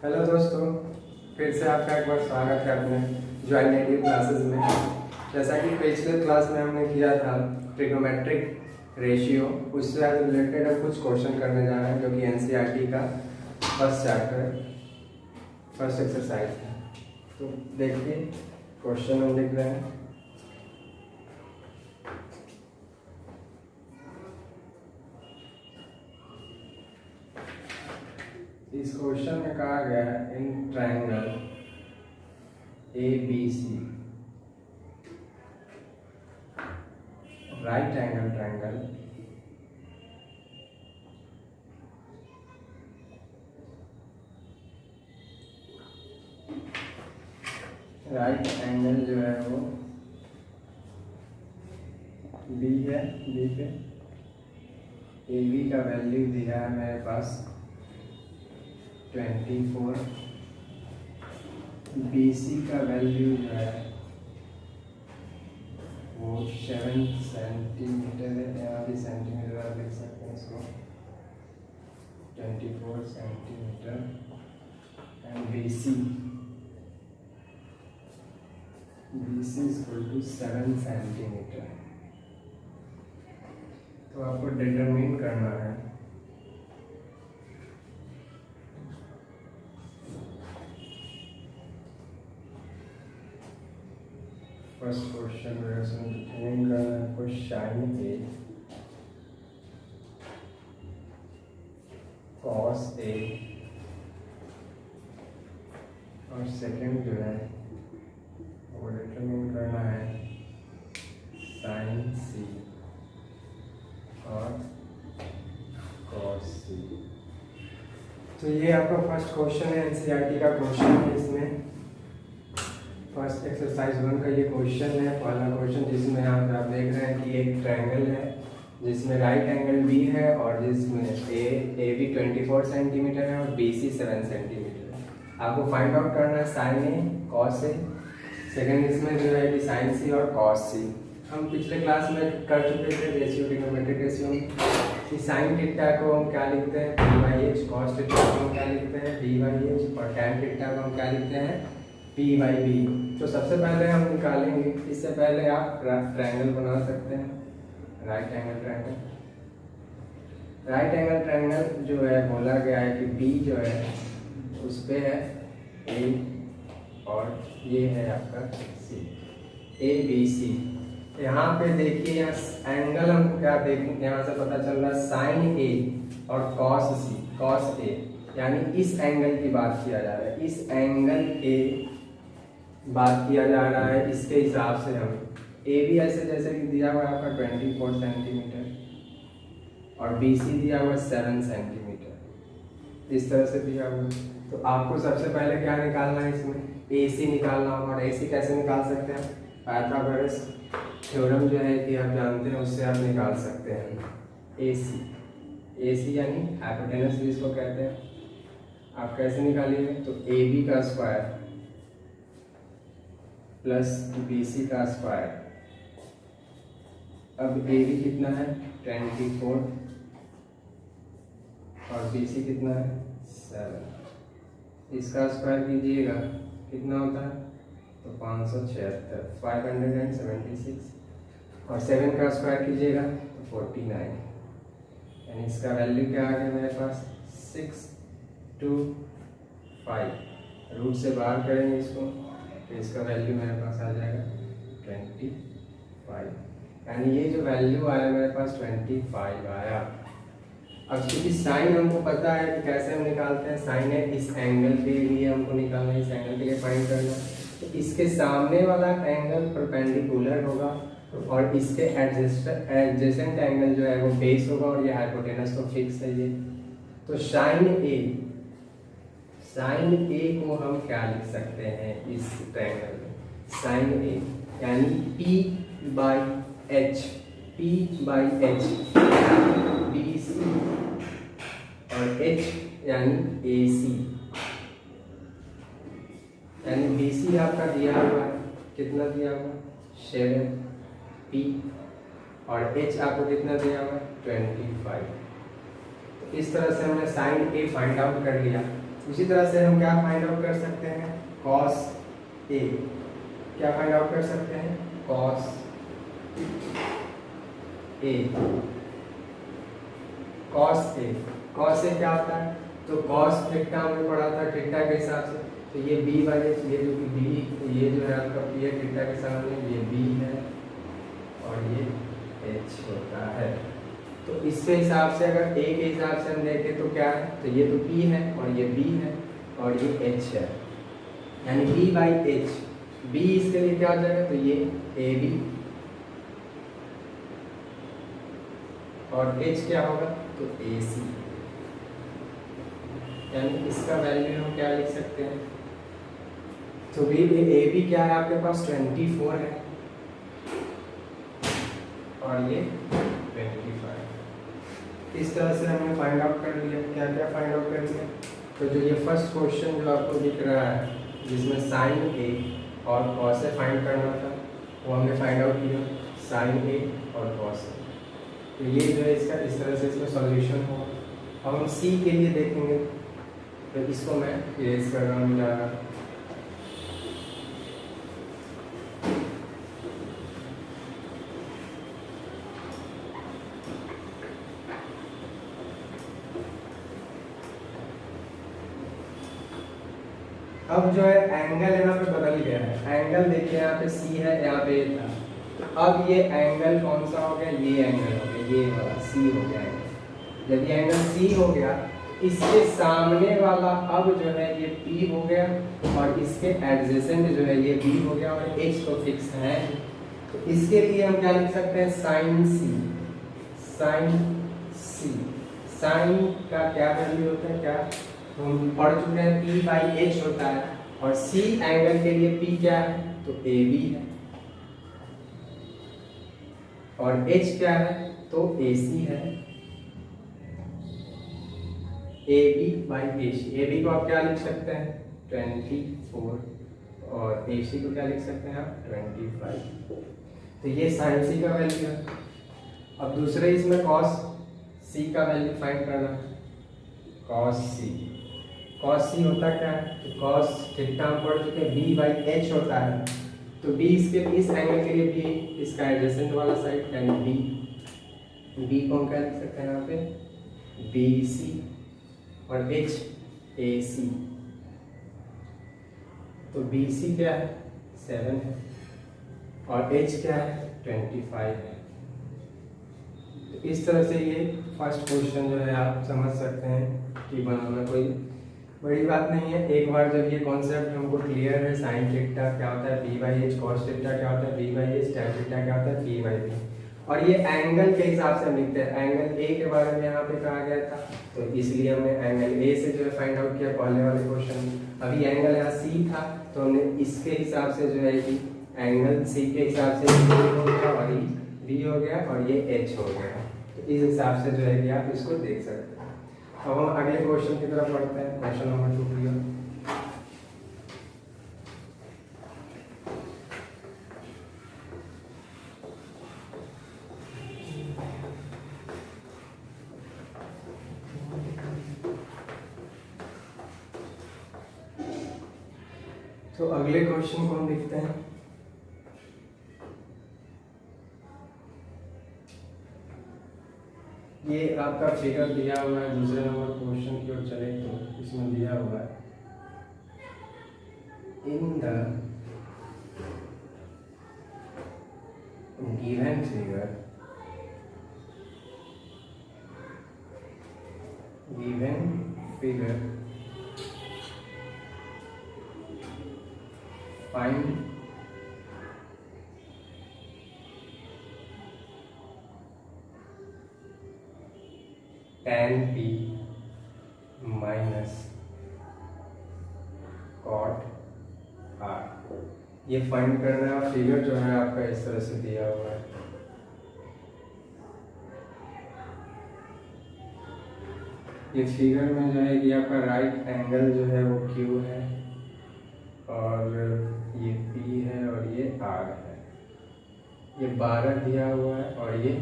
Hello दोस्तों, फिर से आपका एक बार स्वागत है अपने ज्वाइन नेटिव क्लासेस में। जैसा कि पिछले क्लास में हमने किया था ट्रिग्नोमेट्रिक रेशियो, उससे रिलेटेड अब कुछ क्वेश्चन करने जा रहे हैं जो कि एनसीईआरटी का फर्स्ट चैप्टर फर्स्ट एक्सरसाइज है। तो देखिए क्वेश्चन हम लिख रहे हैं। इस क्वेश्चन में कहा गया है in triangle A B C right angle triangle right angle जो है वो बी है, बी पे ए बी का वैल्यू दिया है मेरे पास 24, BC का वैल्यू जो है वो 7 सेंटीमीटर है। यहाँ भी सेंटीमीटर आप लिख सकते हैं इसको, 24 centimetre and BC is equal to 7 centimetre. तो आपको डिटरमिन करना है फर्स्ट क्वेश्चन डिटरमिन करना है आपको साइन ए कॉस ए, और सेकंड जो है वो डिटरमिन करना है साइन सी और कॉस सी। तो ये आपका फर्स्ट क्वेश्चन है, एनसीईआरटी का क्वेश्चन है। इसमें फर्स्ट एक्सरसाइज 1 का ये क्वेश्चन है, पहला क्वेश्चन, जिसमें यहाँ पे आप देख रहे हैं कि एक ट्रायंगल है जिसमें राइट एंगल बी है और जिसमें ए बी 24 सेंटीमीटर है और बी सी 7 सेंटीमीटर है। आपको फाइंड आउट करना है sign A cos A. Second इसमें जो है कि साइन सी और कॉस सी। हम पिछले क्लास में कर चुके थे रेशियो, ट्रिग्नोमेट्रिक रेशियो में, कि साइन थीटा को हम क्या लिखते हैं P by H, cos theta को हम क्या लिखते हैं डी बाई एच, और टैन थीटा को हम क्या लिखते हैं पी बाई बी। तो सबसे पहले हम निकालेंगे, इससे पहले आप ट्रायंगल बना सकते हैं, right angle triangle. Right angle triangle जो है बोला गया है कि बी जो है उस पे है ए और ये है आपका सी, ए बी सी। यहाँ पे देखिए, यहाँ एंगल हमको क्या देखेंगे, यहाँ से पता चल रहा है साइन ए और कॉस सी, कॉस ए, यानी इस एंगल की बात किया जा रहा है, इस एंगल के बात किया जा रहा है। इसके हिसाब से हम ए बी ऐसे जैसे कि दिया हुआ है आपका 24 सेंटीमीटर और बी सी दिया हुआ है 7 सेंटीमीटर, इस तरह से दिया हुआ है। तो आपको सबसे पहले क्या निकालना है, इसमें ए सी निकालना होगा। और ए सी कैसे निकाल सकते हैं, पाइथागोरस थ्योरम जो है कि आप जानते हैं, उससे आप निकाल सकते हैं ए सी यानी हाइपोटेनस भी इसको कहते हैं। आप कैसे निकालिए, तो ए बी का स्क्वायर प्लस बी सी का स्क्वायर। अब ए बी कितना है 24 और बी सी कितना है 7, इसका स्क्वायर कीजिएगा कितना होता है, तो 576 और 7 का स्क्वायर कीजिएगा तो 49, यानी इसका वैल्यू क्या आ गया मेरे पास 625। रूट से बाहर करेंगे इसको तो इसका वैल्यू मेरे पास आ जाएगा 25, यानी ये जो वैल्यू आया मेरे पास 25 आया। अब क्योंकि साइन हमको पता है कि कैसे हम निकालते हैं, साइन है इस एंगल के लिए हमको निकालना है, इस एंगल के लिए फाइंड करना है। तो इसके सामने वाला एंगल परपेंडिकुलर होगा और इसके एडजेसेंट एंगल जो है वो बेस होगा और ये हाइपोटेनस तो फिक्स है ये। तो साइन ए को हम क्या लिख सकते हैं इस ट्रायंगल में, साइन ए यानी P बाई एच, BC और H यानी AC, यानी BC आपका दिया हुआ है, कितना दिया हुआ 7 P और H आपको कितना दिया हुआ 25। तो इस तरह से हमने साइन ए फाइंड आउट कर लिया। उसी तरह से हम क्या फाइंड आउट कर सकते हैं, कॉस ए, क्या फाइंड आउट कर सकते हैं, cos A, cos A, cos A क्या होता है, तो कॉस थीटा हमने पढ़ा था थीटा के हिसाब से, तो ये बी वाले ये जो कि बी, ये जो है आपका पी है थीटा के सामने, ये बी है और ये एच होता है। तो इसके हिसाब से अगर ए के हिसाब से हम देखें तो क्या है, तो ये तो पी है और ये बी है और ये एच है, यानी बी बाई एच, बी इसके लिए क्या हो जाएगा, तो ये ए बी और एच क्या होगा, तो ए सी, यानी इसका वैल्यू हम क्या लिख सकते हैं, तो बी ए बी क्या है आपके पास 24 है और ये 25। इस तरह से हमने फाइंड आउट कर लिया, क्या क्या फाइंड आउट कर लिया, तो जो ये फर्स्ट क्वेश्चन जो आपको दिख रहा है जिसमें साइन ए और कॉस ए फाइंड करना था, वो हमने फाइंड आउट किया, साइन ए और कॉस ए। तो ये जो है इसका इस तरह से इसमें सॉल्यूशन होगा। अब हम सी के लिए देखेंगे, तो इसको मैं इरेज कर रहा हूँ ज़्यादा। अब जो है एंगल यहाँ पे बदल गया है, एंगल देखिए यहाँ पे सी है, यहाँ पे ए था, तो अब ये एंगल कौन सा हो गया, ये एंगल हो गया, ये वाला सी हो गया एंगल। जब ये एंगल सी हो गया, इसके सामने वाला अब जो है ये पी हो गया और इसके एडजेसेंट जो है ये बी हो गया और एच तो फिक्स है, तो इसके लिए हम क्या लिख सकते हैं, साइन सी, साइन सी, साइन का क्या वैल्यू होता है, क्या हम पढ़ चुके हैं, P बाई एच होता है और C एंगल के लिए P क्या है, तो ए बी है और H क्या है, तो ए सी है, A B by A C, A B को आप क्या लिख सकते हैं 24 और ए सी को क्या लिख सकते हैं आप 25। तो ये साइन सी का वैल्यू है। अब दूसरे इसमें कॉस सी का वैल्यू फाइंड करना है, कॉस सी, कॉस सी होता क्या है, तो कॉस थीटा हम पढ़ चुके हैं बी बाई एच होता है, तो बी इसके इस एंगल के लिए बी, इसका एडजेसेंट वाला साइड यानी बी, बी को हम क्या लिख सकते हैं यहाँ पे बी सी और एच ए सी, तो बी सी क्या है 7 है और एच क्या है 25 है। तो इस तरह से ये फर्स्ट क्वेश्चन जो है आप समझ सकते हैं कि बनाना कोई बड़ी बात नहीं है। एक बार जब ये कॉन्सेप्ट हमको क्लियर है, साइन थीटा क्या होता है, B by H, cos theta क्या होता है, B by H, tan theta क्या होता है, पी बाई बी, और ये एंगल के हिसाब से हम लिखते हैं। एंगल ए के बारे में यहाँ पे कहा गया था, तो इसलिए हमने एंगल ए से जो है फाइंड आउट किया पहले वाले क्वेश्चन में। अभी एंगल यहाँ सी था, तो हमने इसके हिसाब से जो है कि एंगल सी के हिसाब से बी हो गया और ये बी हो गया और ये एच हो गया। तो इस हिसाब से जो है कि आप इसको देख सकते हैं। अब हम अगले क्वेश्चन की तरफ पढ़ते हैं, क्वेश्चन नंबर 2 क्लियर। तो अगले क्वेश्चन को हम देखते हैं। ये आपका फिगर दिया हुआ है, दूसरे नंबर क्वेश्चन की ओर चले तो इसमें दिया हुआ है in the given figure find tan p minus cot r, ये फाइंड करना है। फिगर जो है आपका इस तरह से दिया हुआ है। ये फिगर में जो है कि आपका राइट एंगल जो है वो Q है और ये P है और ये R है। ये 12 दिया हुआ है और ये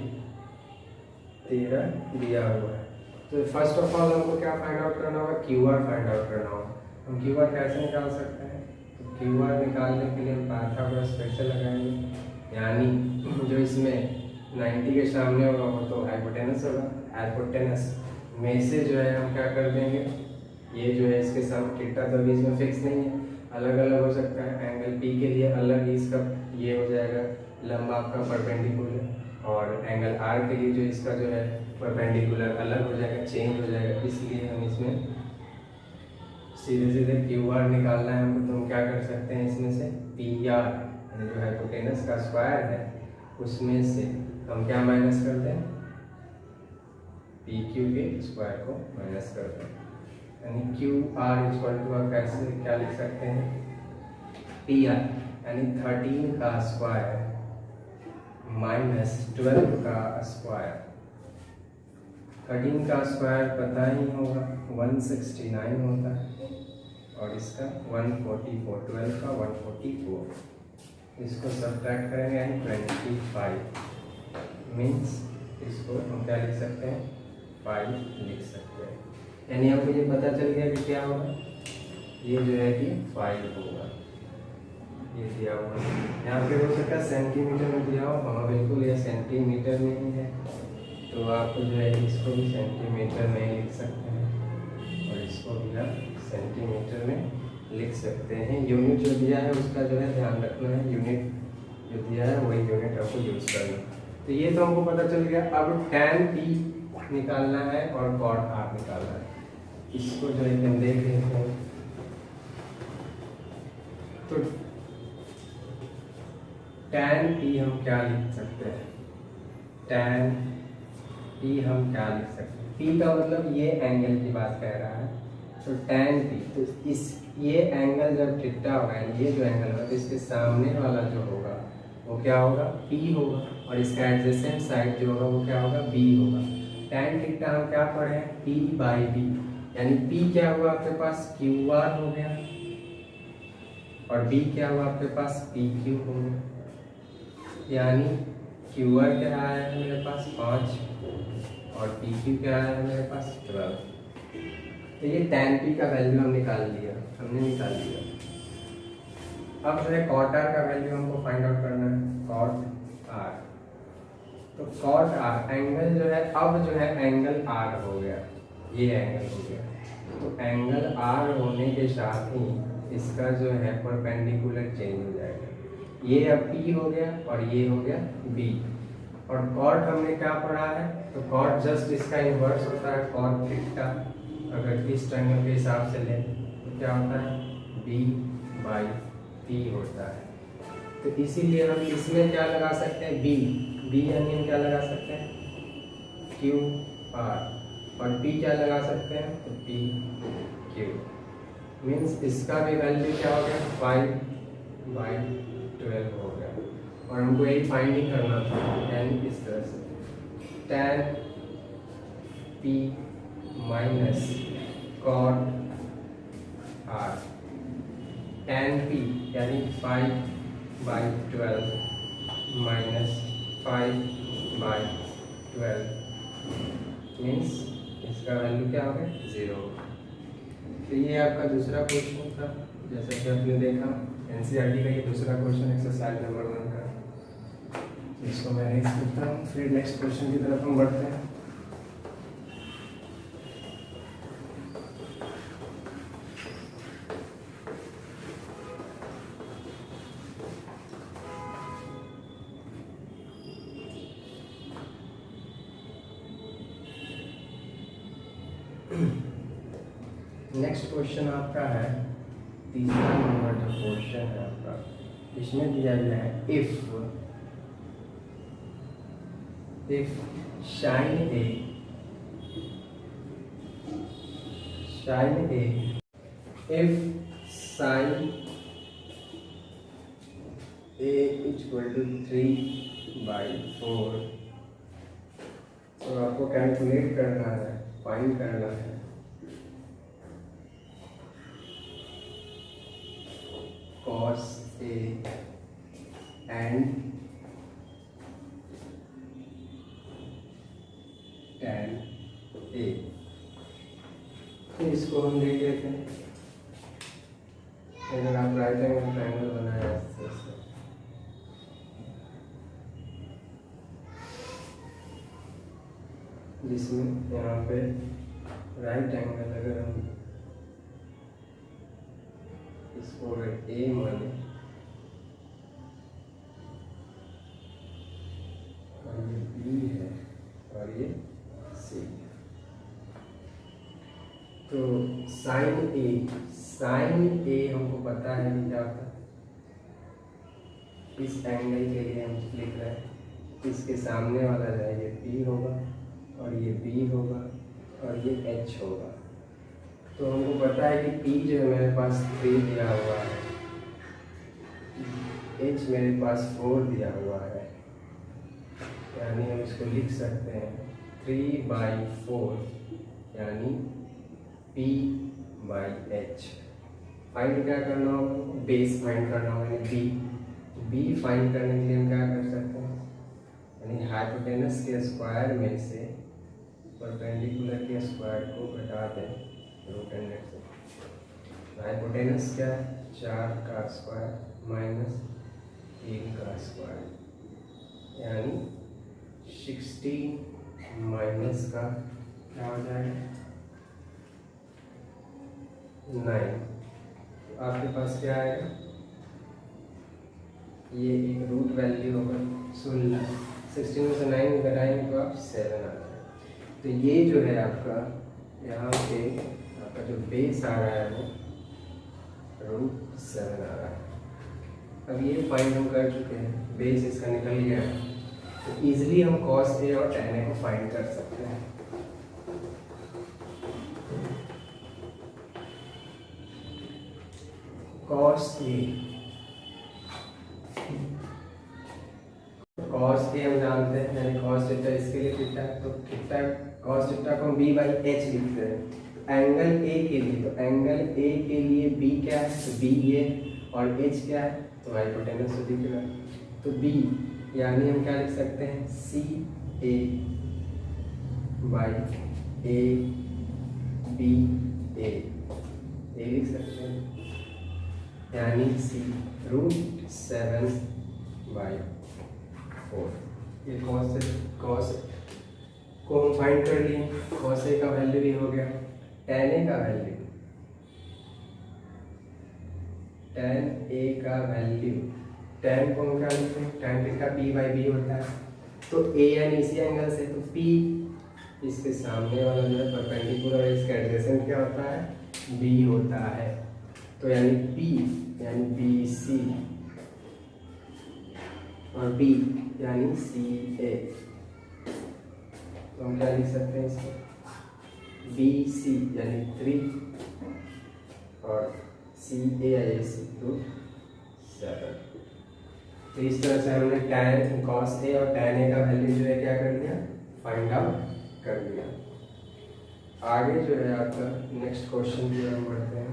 13 दिया हुआ है। तो तो फर्स्ट ऑफ ऑल हमको क्या फाइंड आउट करना होगा, क्यू आर फाइंड आउट करना होगा। हम क्यू आर कैसे निकाल सकते हैं, तो क्यू आर निकालने के लिए हम पाइथागोरस कैसे लगाएंगे, यानी जो इसमें 90 के सामने होगा वो तो हाइपोटेनस होगा, हाइपोटेनस में से जो है हम क्या कर देंगे, ये जो है इसके साथ थीटा तो अभी इसमें फिक्स नहीं है, अलग अलग हो सकता है। एंगल पी के लिए अलग ही इसका ये हो जाएगा लंबा आपका परपेंडिकुलर, और एंगल आर के लिए जो इसका जो है परपेंडिकुलर अलग हो जाएगा, चेंज हो जाएगा। इसलिए हम इसमें सीधे सीधे क्यू आर निकालना है हमको, तो हम क्या कर सकते हैं, इसमें से पी आर जो हाइपोटेनस का स्क्वायर है उसमें से हम क्या माइनस करते हैं, पी क्यू के स्क्वायर को माइनस करते हैं, यानी क्यू आर इक्वल टू आप कैसे क्या लिख सकते हैं, पी आर यानी 13 का स्क्वायर माइनस 12 का स्क्वायर। 13 का स्क्वायर पता ही होगा 169 होता है, और इसका 144, 12 का 144, इसको सब्ट्रैक्ट करेंगे यानी 25 मीन्स इसको हम क्या लिख सकते हैं, 5 लिख सकते हैं। यानी हमको ये पता चल गया कि क्या होगा, ये जो है कि 5 होगा, ये दिया हुआ। यहाँ पे हो सकता है सेंटीमीटर में दिया हो, हाँ बिल्कुल ये सेंटीमीटर में ही है, तो आप जो है इसको भी सेंटीमीटर में लिख सकते हैं और इसको भी आप सेंटीमीटर में लिख सकते हैं। यूनिट जो दिया है उसका जो है ध्यान रखना है, यूनिट जो दिया है वही यूनिट आपको यूज करना। तो ये तो हमको पता चल गया। अब tan p निकालना है और cot r निकालना है, इसको जो है हम देख लेते हैं। तो tan p हम क्या लिख सकते हैं, tan p हम क्या लिख सकते हैं, p का मतलब ये एंगल की बात कह रहा है, तो tan p, तो इस ये एंगल जब थीटा होगा, ये जो एंगल होगा तो इसके सामने वाला जो होगा वो क्या होगा, p होगा, और इसका एडजेसेंट साइड जो होगा वो क्या होगा, b होगा। tan थीटा हम क्या पढ़े हैं, p बाई b, यानी p क्या हुआ आपके पास, क्यू आर हो गया, और b क्या हुआ आपके पास, पी क्यू हो गया, यानी क्यू आर क्या आया है मेरे पास 5 और पी क्यू क्या आया है मेरे पास 12। तो ये tan p का वैल्यू हमने निकाल लिया। अब जो है cot r का वैल्यू हमको फाइंड आउट करना है, cot r। तो cot r एंगल जो है, अब जो है एंगल r हो गया, ये एंगल हो गया, तो एंगल r होने के साथ ही इसका जो है परपेंडिकुलर चेंज हो जाएगा, ये अब p हो गया और ये हो गया b। और cot हमने क्या पढ़ा है, तो cot जस्ट इसका इन्वर्स होता है cot थीटा, अगर इस ट्रायंगल के हिसाब से लें तो क्या होता है, b बाई p होता है। तो इसीलिए हम इसमें क्या लगा सकते हैं, b यानी हम क्या लगा सकते हैं, q r, और p क्या लगा सकते हैं, तो p q, मीन्स इसका भी वैल्यू क्या हो गया, 5 बाई 12 हो गया, और हमको यही फाइंडिंग करना था, यानी इस तरह से tan p minus cot r, tan p यानी 5 बाई 12 माइनस 5 बाई 12 मीन्स इसका वैल्यू क्या हो गया, 0। तो ये आपका दूसरा क्वेश्चन था, जैसा कि आपने देखा एनसीईआरटी का ये दूसरा क्वेश्चन एक्सरसाइज नंबर 1 का, इसको मैं रेज करता हूँ। फिर नेक्स्ट क्वेश्चन की तरफ हम बढ़ते हैं। नेक्स्ट क्वेश्चन आपका है तीसरा नंबर जो क्वेश्चन है आपका, इसमें दिया गया है if sine A if sine A equal to 3/4, तो आपको कैलकुलेट करना है, फाइंड करना है cos A and tan A। हम देख लेते हैं। अगर आप राइट एंगल ट्रायंगल बनाया ऐसे जिसमें यहाँ पे राइट एंगल अगर हम इसको ए माने और ये बी है और ये सी, तो साइन ए हमको पता है कि क्या होता है। इस एंगल के लिए हम लिख रहे हैं, इसके सामने वाला जो है ये पी होगा और ये बी होगा और ये एच होगा। तो हमको पता है कि पी जो है मेरे पास 3 दिया हुआ है, एच मेरे पास 4 दिया हुआ है, यानी हम इसको लिख सकते हैं 3/4 यानी P बाई एच। फाइंड क्या करना होगा, बेस फाइंड करना होगा, बी फाइंड करने के लिए हम क्या कर सकते हैं, यानी हाइपोटेनस के स्क्वायर में से परपेंडिकुलर के स्क्वायर को घटा दें रूट अंडर से। हाइपोटेनस क्या है, 4 का स्क्वायर माइनस 3 का स्क्वायर यानी 16 माइनस का क्या हो जाएगा 9। तो आपके पास क्या आएगा, ये एक रूट वैल्यू होगा 16, 16 में से 9 घटाएंगे तो आप 7 आ जाएगा। तो ये जो है आपका यहाँ पे आपका जो बेस आ रहा है वो √7 आ रहा है। अब ये फाइंड हम कर चुके हैं, बेस इसका निकल गया है, तो इजीली हम cos A और tan A को फाइंड कर सकते हैं। cos A हम जानते हैं, यानी cos थीटा इसके लिए थीटा, तो थीटा cos थीटा को हम b बाई एच लिखते हैं। एंगल A के लिए, तो एंगल A के लिए b क्या है, तो b ये, और h क्या है, तो हाइपोटेनस तो दिख रहा है, तो b यानी हम क्या लिख सकते हैं सी ए बाई ए बी ए लिख सकते हैं, यानी सी √7/4। ये cos को हम फाइंड कर लिए, cos A का वैल्यू भी हो गया, tan A का वैल्यू, tan को हम क्या लिखते हैं, tan थीटा p/b होता है, तो A यानी इसी एंगल से, तो P इसके सामने वाला जो है परपेंडिकुलर, इसका एडजेसेंट क्या होता है B होता है, तो यानी P यानी BC और B यानी CA। तो हम क्या लिख सकते हैं इसको, BC यानी 3 और CA यानी 7। तो इस तरह से हमने tan cos A और tan A का वैल्यू जो है क्या कर लिया, फाइंड आउट कर लिया। आगे जो है आपका नेक्स्ट क्वेश्चन की ओर बढ़ते हैं।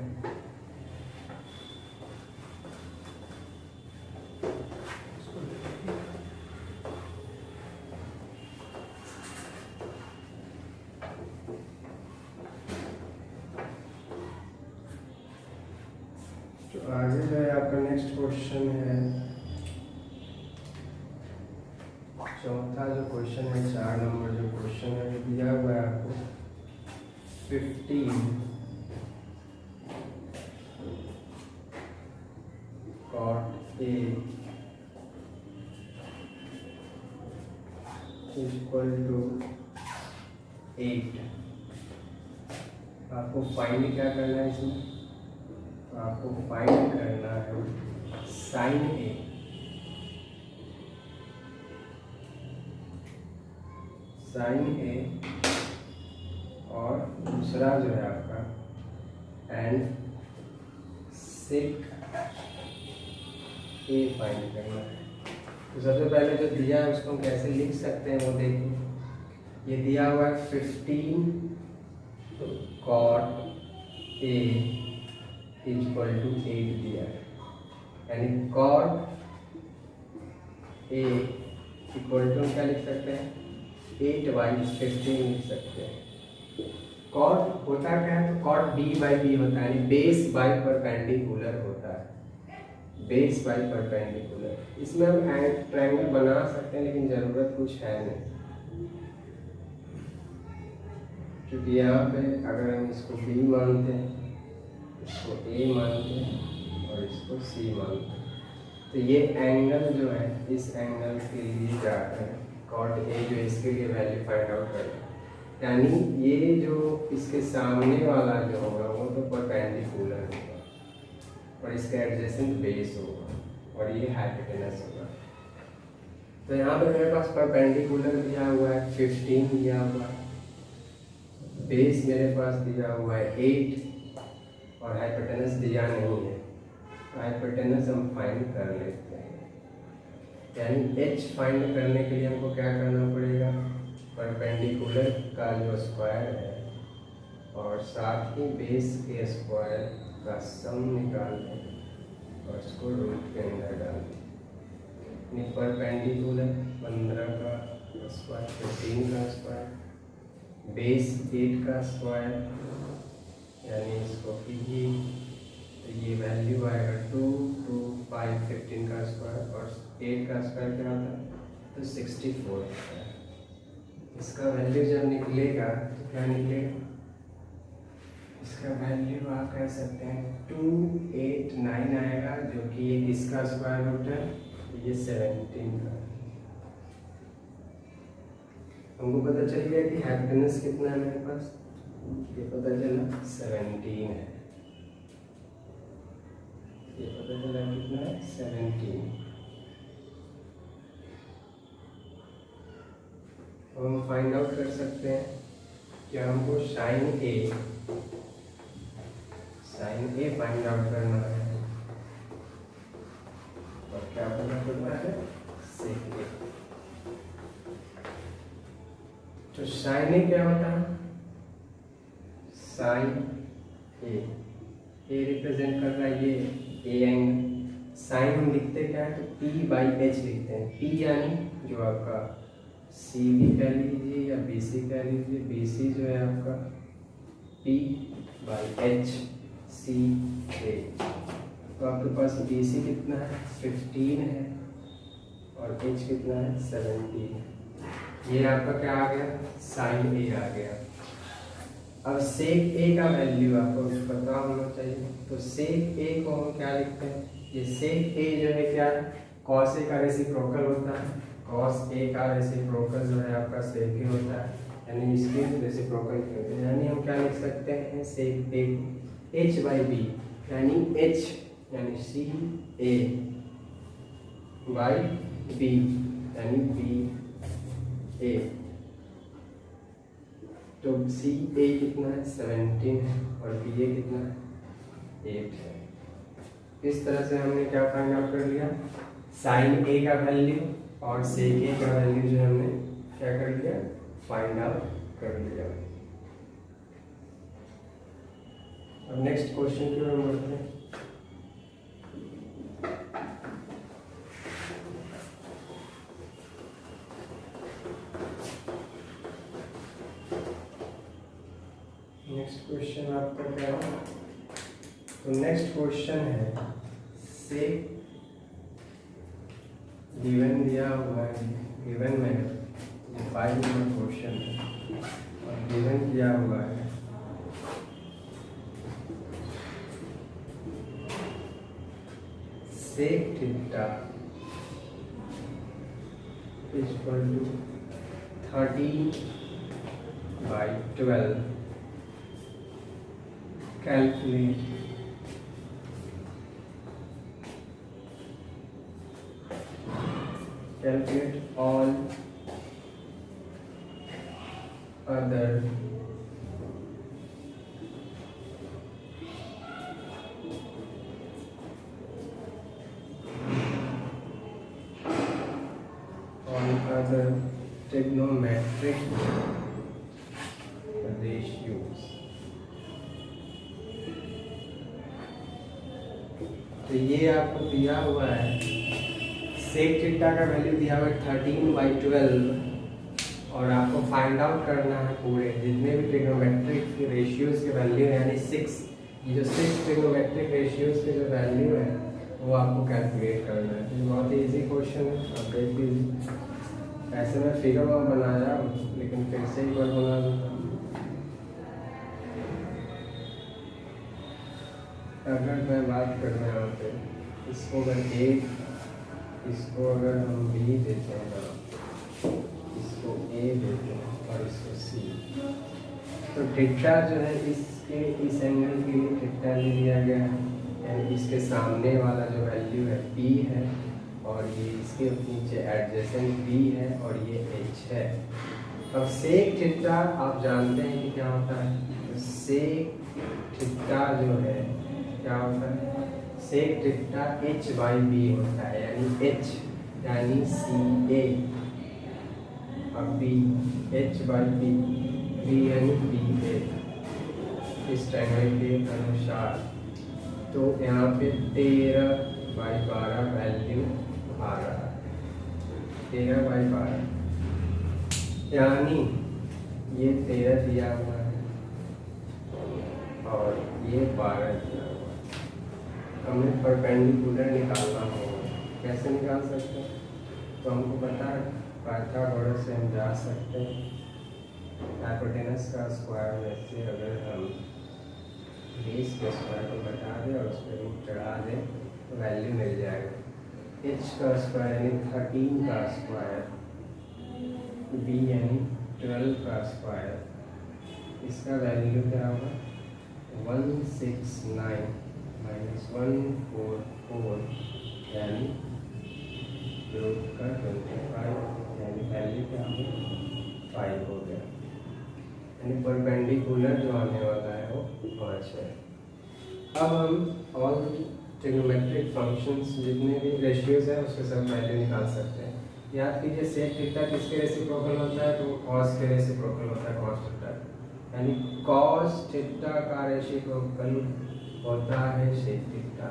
तो आगे जो है आपका नेक्स्ट क्वेश्चन है, चौथा जो क्वेश्चन है, 4 नंबर जो क्वेश्चन है दिया हुआ है आपको 15 cot A इक्वल टू 8। आपको फाइंड क्या करना है इसमें, आपको फाइंड करना है साइन A, और दूसरा जो है आपका एंड सेक A फाइंड करना है। तो सबसे पहले जो दिया है उसको हम कैसे लिख सकते हैं वो देखिए। ये दिया हुआ है 15 cot A इक्वल टू 8 दिया है, यानी cot A इक्वल टू क्या लिख सकते हैं 8/15 लिख सकते हैं। कॉट होता क्या है, तो कॉट बी बाई बी होता है, यानी बेस बाई परपेंडिकुलर होता है, बेस बाई परपेंडिकुलर। इसमें हम ट्रायंगल बना सकते हैं लेकिन ज़रूरत कुछ है नहीं, क्योंकि यहाँ पे अगर हम इसको बी मानते हैं, इसको ए मानते हैं और इसको सी मानते हैं, तो ये एंगल जो है इस एंगल के लिए जाकर कॉट ए जो इसके लिए वैल्यू फाइंड आउट करें, यानी ये जो इसके सामने वाला जो होगा वो तो परपेंडिकुलर होगा और इसका एडजेसेंट बेस होगा और ये हाइपोटेनस होगा। तो यहाँ पे मेरे पास परपेंडिकुलर दिया हुआ है 15 दिया हुआ है, बेस मेरे पास दिया हुआ है 8 और हाइपोटेनस दिया नहीं है। हाइपोटेनस हम फाइंड कर लेते हैं, यानी h फाइंड करने के लिए हमको क्या करना पड़ेगा, परपेंडिकुलर का जो स्क्वायर है और साथ ही बेस के स्क्वायर का सम निकाल दें और इसको रूट के अंदर डाल दें। परपेंडिकुलर 15 का स्क्वायर, 15 का स्क्वायर, बेस 8 का स्क्वायर, यानी इसको कीजिए तो ये वैल्यू आएगा 2 2 5 15 का स्क्वायर और 8 का स्क्वायर क्या होता है, तो 64 होता है। इसका वैल्यू जब निकलेगा तो क्या निकलेगा, इसका वैल्यू आप कह सकते हैं 289 आएगा, जो कि इसका स्क्वायर रूट है, ये 17 का। हमको पता चल गया कि हाइपोटेनस कितना है मेरे पास, ये पता चला 17 है, ये पता चला कितना है 17। तो हम फाइंड आउट कर सकते हैं कि हमको साइन ए फाइंड आउट करना है और क्या करना पड़ता है, सेक ए। तो साइन ए क्या होता है, साइन ए रिप्रेजेंट कर रहा है ये ए एंगल। साइन हम लिखते क्या है, तो पी बाई एच लिखते हैं, पी यानी जो आपका सी भी कह लीजिए या बी सी कह लीजिए, बी सी जो है आपका पी बाई एच सी ए। तो आपके पास बी सी कितना है 15 है और एच कितना है 17 है। ये आपका क्या आ गया, साइन ए आ गया। अब सेक ए का वैल्यू आपको पता होना चाहिए, तो सेक ए को हम क्या लिखते हैं, ये सेक ए जो है क्या है, कॉस ए का रेसिप्रोकल होता है, कॉस ए का रेसिप्रोकल जो है आपका सेक ए होता है, यानी इसके रेसिप्रोकल कहते हैं। यानी हम क्या लिख सकते हैं, सेक ए एच बाई बी, यानी एच यानी सी ए बाई बी यानी बी ए। तो सी ए कितना है 17 है और बी ए कितना है 8 है। इस तरह से हमने क्या फाइंड आउट कर लिया, साइन ए का वैल्यू और सेक ए का वैल्यू जो हमने क्या कर लिया, फाइंड आउट कर लिया। अब नेक्स्ट क्वेश्चन की ओर बढ़ते हैं। नेक्स्ट क्वेश्चन आपका क्या है, तो नेक्स्ट क्वेश्चन है से गिवन दिया हुआ है, गिवन में 5 नंबर क्वेश्चन है और गिवन किया हुआ है sec theta equal to 13/12। Calculate all other trigonometric ratios। तो ये आपको दिया हुआ है, सेक थीटा का वैल्यू दिया हुआ है 13/12 और आपको फाइंड आउट करना है पूरे जितने भी ट्रिग्नोमेट्रिक रेशियोज के वैल्यू है, यानी 6, ये जो 6 ट्रिग्नोमेट्रिक रेशियोज के जो वैल्यू है वो आपको कैलकुलेट करना है। ये बहुत ही ईजी क्वेश्चन है, आप देख लीजिए। ऐसे मैं फिगर में बनाया लेकिन फिर से एक बार बना दूँगा। अगर मैं बात करूँ यहाँ पे, इसको अगर A, इसको अगर हम B देते हैं, इसको A देते हैं और इसको C, तो थीटा जो है इसके इस एंगल के लिए थीटा ले लिया गया है, यानी इसके सामने वाला जो वैल्यू है P है और ये इसके नीचे एडजेसेंट B है और ये H है। अब सेक थीटा आप जानते हैं कि क्या होता है, तो सेक थीटा जो है क्या होता है, सेक थीटा H/B होता है, यानी H यानी CA और B H/B, B यानी BA इस ट्रायंगल के अनुसार। तो यहाँ पे 13/12 वैल्यू आ रहा है, 13/12, यानी ये 13 दिया हुआ है और ये 12 दिया हुआ है। हमें परपेंडिकुलर निकालना होगा। कैसे निकाल सकते हैं, तो हमको पता है पाइथागोरस से हम जा सकते हैं। हाइपोटेनस का स्क्वायर में से अगर हम बेस के स्क्वायर को बता दें और उस पर रूट चढ़ा दें तो वैल्यू मिल जाएगा। h का स्क्वायर यानी 13 का स्क्वायर, b यानी 12 का स्क्वायर, इसका वैल्यू क्या होगा 169 माइनस 144 यानी रूट का 25, यानी वैल्यू क्या होगी 5 हो गया, यानी परपेंडिकुलर जो आने वाला है वो 5 है। अब हम ऑल ट्रिग्नोमेट्रिक फंक्शंस जितने भी रेशियोज है उसके सब वैल्यू निकाल सकते हैं। याद कीजिए सेक थीटा किसके रेसिप्रोकल होता है, तो कॉस के रेसिप्रोकल होता है, कॉस थीटा, यानी कॉस थीटा का रेसिप्रोकल होता है सेक थीटा।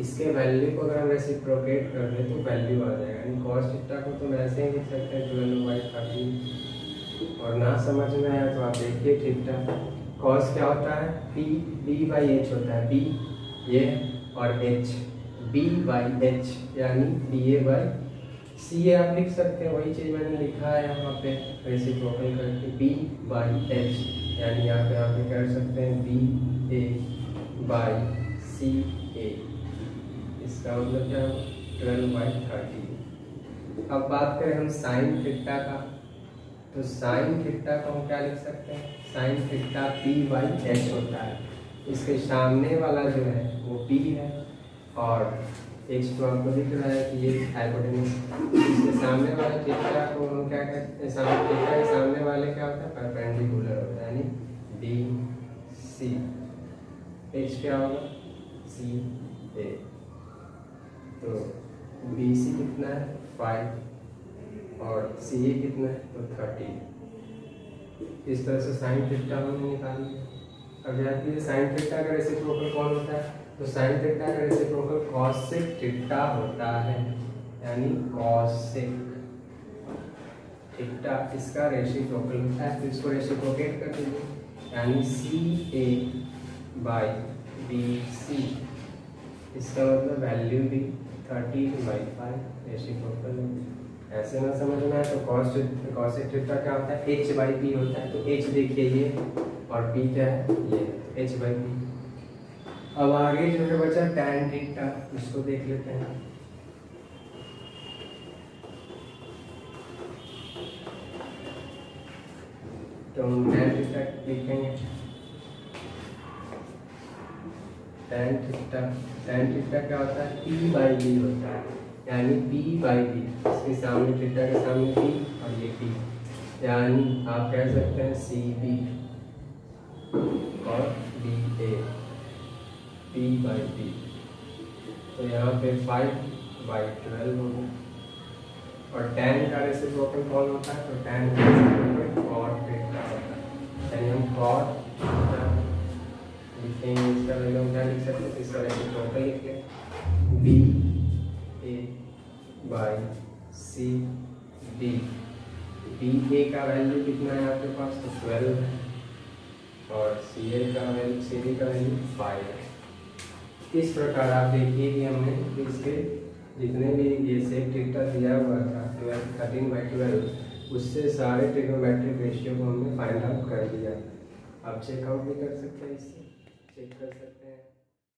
इसके वैल्यू को अगर हम रेसिप्रोकेट कर दें तो वैल्यू आ जाएगा, यानी कॉस थीटा को तो वैसे ही लिख सकते हैं 12/13, और ना समझ में आया तो आप देखिए थीटा कॉस क्या होता है, B/H होता है, B ये और H, B/H यानी BA/CA आप लिख सकते हैं, वही चीज़ मैंने लिखा है यहाँ पे रेसिप्रोकल करके, B/H यानी यहाँ पे कर सकते हैं BA/CA, इसका मतलब क्या होगा 12/13। अब बात करें हम साइन थीटा का, तो साइन थीटा को हम क्या लिख सकते हैं, साइन थीटा P/H होता है, इसके सामने वाला जो है वो P है और H तो आपको दिख रहा है कि ये हाइपोटेनस, इसके सामने वाले थीटा को हम क्या कहते हैं, थीटा के सामने वाले क्या होता है परपेंडिकुलर होता है, यानी BC, H क्या होगा CA, तो BC कितना है 5 और CA कितना है तो 30। इस तरह से साइन थीटा हमने निकाल लिया। अब याद कीजिए साइन थीटा का रेसिप्रोकल कौन होता है, तो साइन थीटा का रेसिप्रोकल कॉसेक थीटा होता है, यानी कॉसेक थीटा इसका रेसिप्रोकल होता है। तो इसको रेसिप्रोकेट कर दीजिए, यानी CA/BC, इसका मतलब वैल्यू भी 13/5 रेसिप्रोकल है। ऐसे ना समझ में आए तो कॉसेक थीटा क्या होता है H/P होता है, तो H देखिए ये और P क्या है ये, H/P। अब आगे जो है बचा tan थीटा, इसको देख लेते हैं। तो हम tan थीटा लिखेंगे, tan थीटा क्या होता है P/B होता है, यानी P/B, इसके सामने थीटा के सामने P और ये P, यानी आप कह सकते हैं CB और BA, P/B। तो यहाँ पे 5/12 होगा। और tan का रेसिप्रोकल कौन होता है, तो tan का रेसिप्रोकल cot थीटा होता है, यानी हम cot थीटा लिखेंगे, इसका वैल्यू हम क्या लिख सकते हैं, इसका रेसिप्रोकल लिख लें BA/CB, B ए का वैल्यू कितना है आपके पास, तो 12 है, और सी ए का वैल्यू 5 है। इस प्रकार आप देखिए कि हमने इसके जितने भी ये सेक डेटा दिया हुआ था 13/12, उससे सारे ट्रिग्नोमेट्रिक रेशियो को हमने फाइंड आउट कर लिया। आप चेकआउट भी कर सकते हैं, इससे चेक कर सकते हैं।